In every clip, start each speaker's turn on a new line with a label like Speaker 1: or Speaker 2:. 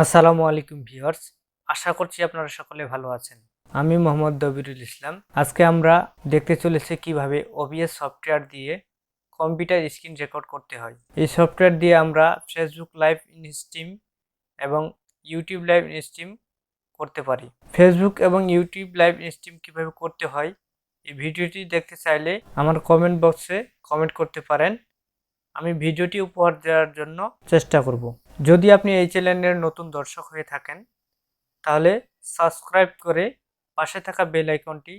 Speaker 1: আসসালামু আলাইকুম ভিউয়ার্স, আশা করছি আপনারা সকলে ভালো আছেন। আমি মোহাম্মদ দবিরুল ইসলাম। আজকে আমরা দেখতে চলেছি কিভাবে ওবিএস সফটওয়্যার দিয়ে কম্পিউটার স্ক্রিন রেকর্ড করতে হয়। এই সফটওয়্যার দিয়ে আমরা ফেসবুক লাইভ স্ট্রিম এবং ইউটিউব লাইভ স্ট্রিম করতে পারি। ফেসবুক এবং ইউটিউব লাইভ স্ট্রিম কিভাবে করতে হয় এই ভিডিওটি দেখতে চাইলে আমার কমেন্ট বক্সে কমেন্ট করতে পারেন। আমি ভিডিওটি উপহার দেওয়ার জন্য চেষ্টা করব। যদি আপনি এই চ্যানেলের নতুন দর্শক হয়ে থাকেন তাহলে সাবস্ক্রাইব করে পাশে থাকা বেল আইকনটি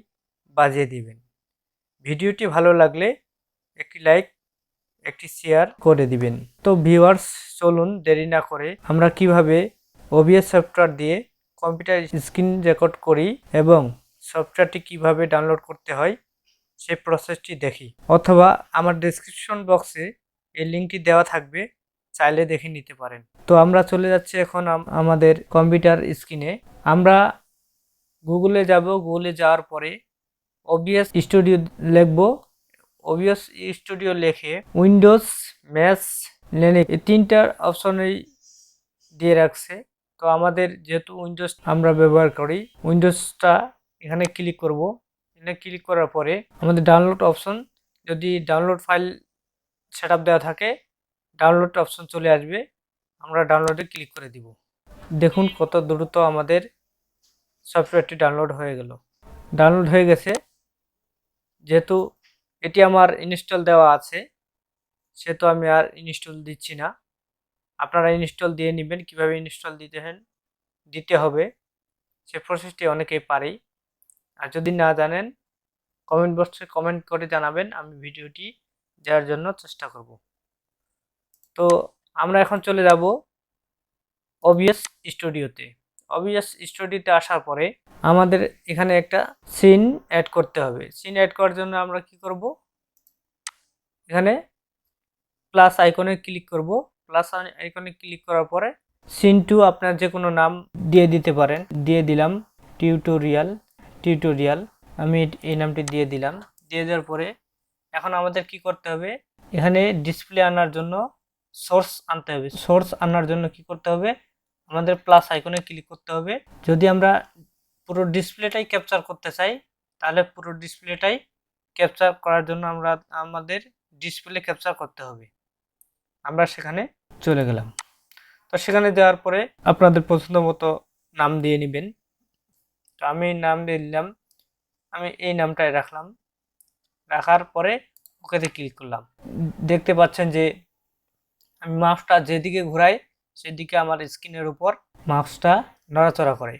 Speaker 1: বাজিয়ে দিবেন। ভিডিওটি ভালো লাগলে একটি লাইক, একটি শেয়ার করে দিবেন। তো ভিউয়ার্স, চলুন দেরি না করে আমরা কিভাবে ওবিএস সফটওয়্যার দিয়ে কম্পিউটার স্ক্রিন রেকর্ড করি এবং সফটওয়্যারটি কিভাবে ডাউনলোড করতে হয় সেই প্রসেসটি দেখি, অথবা আমার ডেসক্রিপশন বক্সে এই লিঙ্কটি দেওয়া থাকবে, চাইলে দেখে নিতে পারেন। তো আমরা চলে যাচ্ছি এখন আমাদের কম্পিউটার স্ক্রিনে। আমরা গুগলে যাব। গুগলে যাওয়ার পরে ওবিএস স্টুডিও লিখব। ওবিএস স্টুডিও লিখে উইন্ডোজ, ম্যাচ, লিনাক্স এই তিনটার অপশনেই দিয়ে রাখছে। তো আমাদের যেহেতু উইন্ডোজ আমরা ব্যবহার করি, উইন্ডোজটা এখানে ক্লিক করব। এখানে ক্লিক করার পরে আমাদের ডাউনলোড অপশন, যদি ডাউনলোড ফাইল সেটআপ দেওয়া থাকে ডাউনলোড অপশন চলে আসবে, আমরা ডাউনলোডে ক্লিক করে দিব। দেখুন কত দ্রুত আমাদের সফটওয়্যারটি ডাউনলোড হয়ে গেল। ডাউনলোড হয়ে গেছে। যেহেতু এটি আমার ইনস্টল দেওয়া আছে সেহেতু আমি আর ইনস্টল দিচ্ছি না। আপনারা ইনস্টল দিয়ে নেবেন। কিভাবে ইনস্টল দিতে হবে সে প্রসেসটি অনেকেই পারেই। আর যদি না জানেন কমেন্ট বক্সে কমেন্ট করে জানাবেন, আমি ভিডিওটি দেওয়ার জন্য চেষ্টা করব। তো আমরা এখন চলে যাব ওবিএস স্টুডিওতে। ওবিএস স্টুডিওতে আসার পরে আমাদের এখানে একটা সিন অ্যাড করতে হবে। সিন অ্যাড করার জন্য আমরা কি করব, এখানে প্লাস আইকনে ক্লিক করব। প্লাস আইকনে ক্লিক করার পরে সিন টু আপনার যে কোনো নাম দিয়ে দিতে পারেন। দিয়ে দিলাম টিউটোরিয়াল। আমি এই নামটি দিয়ে দিলাম। দিয়ে দেওয়ার পরে এখন আমাদের কি করতে হবে, এখানে ডিসপ্লে আনার জন্য সোর্স আনতে হবে। সোর্স আনার জন্য কি করতে হবে, আমাদের প্লাস আইকনে ক্লিক করতে হবে। যদি আমরা পুরো ডিসপ্লেটাই ক্যাপচার করতে চাই তাহলে পুরো ডিসপ্লেটাই ক্যাপচার করার জন্য আমাদের ডিসপ্লে ক্যাপচার করতে হবে। আমরা সেখানে চলে গেলাম। তো সেখানে যাওয়ার পরে আপনাদের পছন্দ মতো নাম দিয়ে নেবেন। তো আমি নাম দিয়ে দিলাম, আমি এই নামটাই রাখলাম। রাখার পরে ওকেতে ক্লিক করলাম। দেখতে পাচ্ছেন যে আমি মাউসটা যেদিকে ঘুরাই সেদিকে আমার স্ক্রিনের উপর মাউসটা নড়াচড়া করে।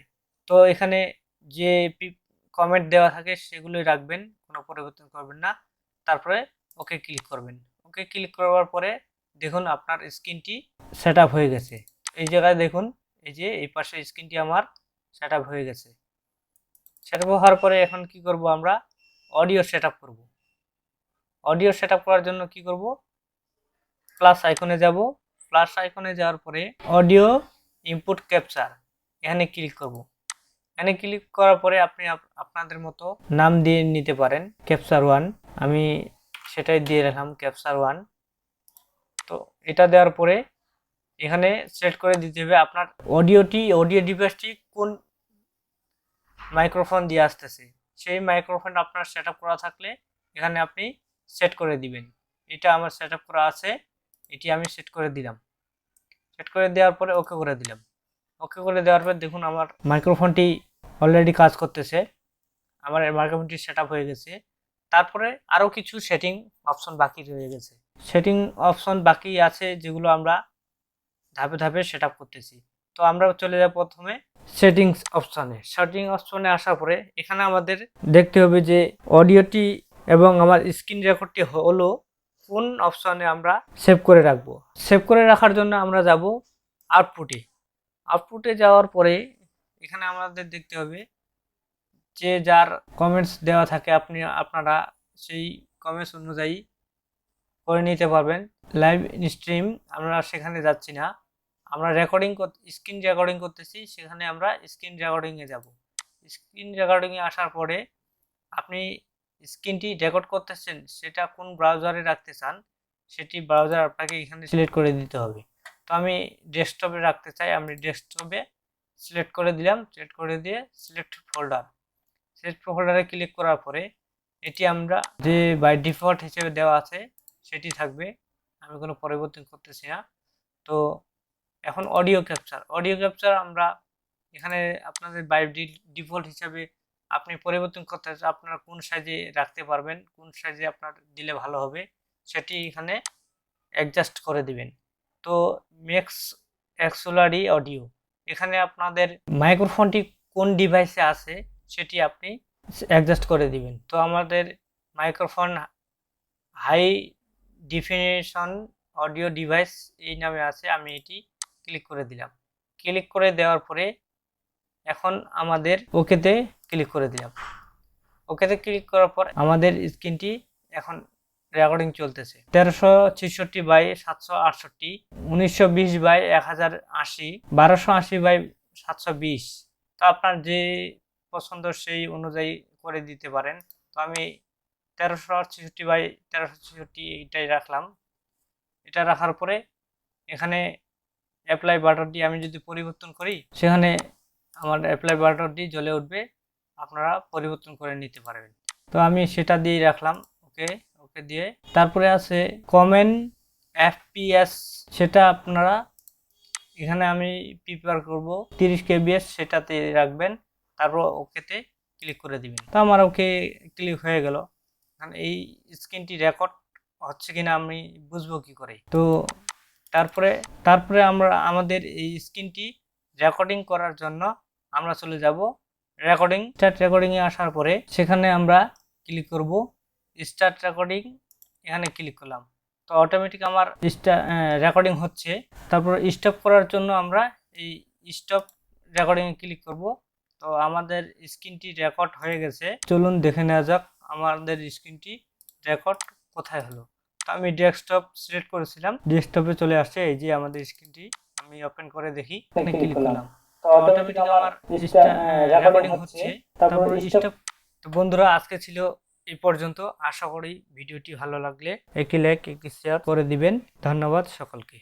Speaker 1: তো এখানে যে কমেন্ট দেওয়া থাকে সেগুলোই রাখবেন, কোনো পরিবর্তন করবেন না। তারপরে ওকে ক্লিক করবেন। ওকে ক্লিক করার পরে দেখুন আপনার স্ক্রিনটি সেট আপ হয়ে গেছে। এই জায়গায় দেখুন, এই যে এই পাশে স্ক্রিনটি আমার সেট আপ হয়ে গেছে। সেট আপ হওয়ার পরে এখন কি করব, আমরা অডিও সেট আপ করব। অডিও সেট আপ করার জন্য কি করব, প্লাস আইকনে যাব। প্লাস আইকনে যাওয়ার পরে অডিও ইনপুট ক্যাপচার এখানে ক্লিক করব। এখানে ক্লিক করার পরে আপনি আপনাদের মতো নাম দিয়ে নিতে পারেন। ক্যাপচার 1 আমি সেটাই দিয়ে রাখলাম, ক্যাপচার 1। তো এটা দেওয়ার পরে এখানে সিলেক্ট করে দিতে হবে আপনার অডিও ডিভাইসটি কোন মাইক্রোফোন দিয়ে আসতেছে। সেই মাইক্রোফোন আপনার সেট আপ করা থাকলে এখানে আপনি সেট করে দিবেন। এটা আমার সেট আপ করা আছে, এটি আমি সেট করে দিলাম। সেট করে দেওয়ার পরে ওকে করে দিলাম। ওকে করে দেওয়ার পর দেখুন আমার মাইক্রোফোনটি অলরেডি কাজ করতেছে। আমার মাইক্রোফোনটি সেট আপ হয়ে গেছে। তারপরে আরও কিছু সেটিং অপশন বাকি রয়ে গেছে। সেটিং অপশন বাকি আছে যেগুলো আমরা ধাপে ধাপে সেট আপ করতেছি। তো আমরা চলে যাব প্রথমে সেটিংস অপশনে। সেটিং অপশনে আসার পরে এখানে আমাদের দেখতে হবে যে অডিওটি এবং আমার স্ক্রিন রেকর্ডটি হলো কোন অপশনে আমরা সেভ করে রাখবো। সেভ করে রাখার জন্য আমরা যাব আউটপুটে। আউটপুটে যাওয়ার পরে এখানে আমাদের দেখতে হবে যে যার কমেন্টস দেওয়া থাকে আপনারা সেই কমেন্টস অনুযায়ী করে নিতে পারবেন। লাইভ স্ট্রিম আমরা সেখানে যাচ্ছি না, আমরা স্ক্রিন রেকর্ডিং করতেছি, সেখানে আমরা স্ক্রিন রেকর্ডিংয়ে যাব। স্ক্রিন রেকর্ডিংয়ে আসার পরে আপনি স্ক্রিনটি রেকর্ড করতেছেন সেটা কোন ব্রাউজারে রাখতে চান সেটি ব্রাউজার আপনাকে এখানে সিলেক্ট করে দিতে হবে। তো আমি ডেস্কটপে রাখতে চাই, আমি ডেস্কটপে সিলেক্ট করে দিলাম, সিলেক্ট করে দিয়ে সিলেক্ট ফোল্ডারে ক্লিক করার পরে এটি আমরা যে বাই ডিফল্ট হিসেবে দেওয়া আছে সেটি থাকবে, আমি কোনো পরিবর্তন করতেছি না। তো এখন অডিও ক্যাপচার আমরা এখানে আপনাদের বাই ডিফল্ট হিসাবে আপনি পরিবর্তন করতে চান, আপনারা কোন সাইজে রাখতে পারবেন, কোন সাইজে আপনার দিলে ভালো হবে সেটি এখানে অ্যাডজাস্ট করে দিবেন। তো ম্যাক্স অ্যাক্সিলারি অডিও, এখানে আপনাদের মাইক্রোফোনটি কোন ডিভাইসে আছে সেটি আপনি অ্যাডজাস্ট করে দিবেন। তো আমাদের microphone high definition audio device এই নামে আছে, আমি এটি ক্লিক করে দিলাম। ক্লিক করে দেওয়ার পরে এখন আমাদের ওকেতে ক্লিক করে দিলাম। ওকেতে ক্লিক করার পর আমাদের স্ক্রিনটি এখন রেকর্ডিং চলতেছে 1366 বাই 768, 1920 বাই 1080, 1280 বাই 720। তো আপনার যে পছন্দ সেই অনুযায়ী করে দিতে পারেন। তো আমি 1366 বাই 1366 এইটাই রাখলাম। এটা রাখার পরে এখানে অ্যাপ্লাই বাটনটি আমি যদি পরিবর্তন করি সেখানে আমার অ্যাপ্লাই বাটনটি জ্বলে উঠবে, আপনারা পরিবর্তন করে নিতে পারবেন। তো আমি সেটা দিয়ে রাখলাম, ওকে দিয়ে। তারপরে আছে কমেন্ট FPS, সেটা আপনারা এখানে আমি প্রিপেয়ার করব 30 kbps, সেটাতে রাখবেন, তারপর ওকেতে ক্লিক করে দিবেন। তো আমার ওকে ক্লিক হয়ে গেল। এই স্ক্রিনটি রেকর্ড হচ্ছে কিনা আমি বুঝবো কি করে। তো তারপরে আমরা আমাদের এই স্ক্রিনটি রেকর্ডিং করার জন্য আমরা চলে যাব স্টার্ট রেকর্ডিংয়ে। আসার পরে সেখানে আমরা ক্লিক করব স্টার্ট রেকর্ডিং, এখানে ক্লিক করলাম। তো অটোমেটিক আমার রেকর্ডিং হচ্ছে। তারপর স্টপ করার জন্য আমরা এই স্টপ রেকর্ডিংয়ে ক্লিক করব। তো আমাদের স্ক্রিনটি রেকর্ড হয়ে গেছে, চলুন দেখে নেওয়া যাক আমাদের স্ক্রিনটি রেকর্ড কোথায় হলো। তো আমি ডেস্কটপ সিলেক্ট করেছিলাম, ডেস্কটপে চলে আসছে, এই যে আমাদের স্ক্রিনটি। আমি ওপেন করে দেখি, এখানে ক্লিক করলাম। তো অটোমেটিক আমার রেকর্ডিং হচ্ছে। তারপর স্টপ। তো বন্ধুরা, আজকে ছিল এই পর্যন্ত। আশা করি ভিডিওটি ভালো লাগলে একটি লাইক, একটি শেয়ার করে দিবেন। ধন্যবাদ সকলকে।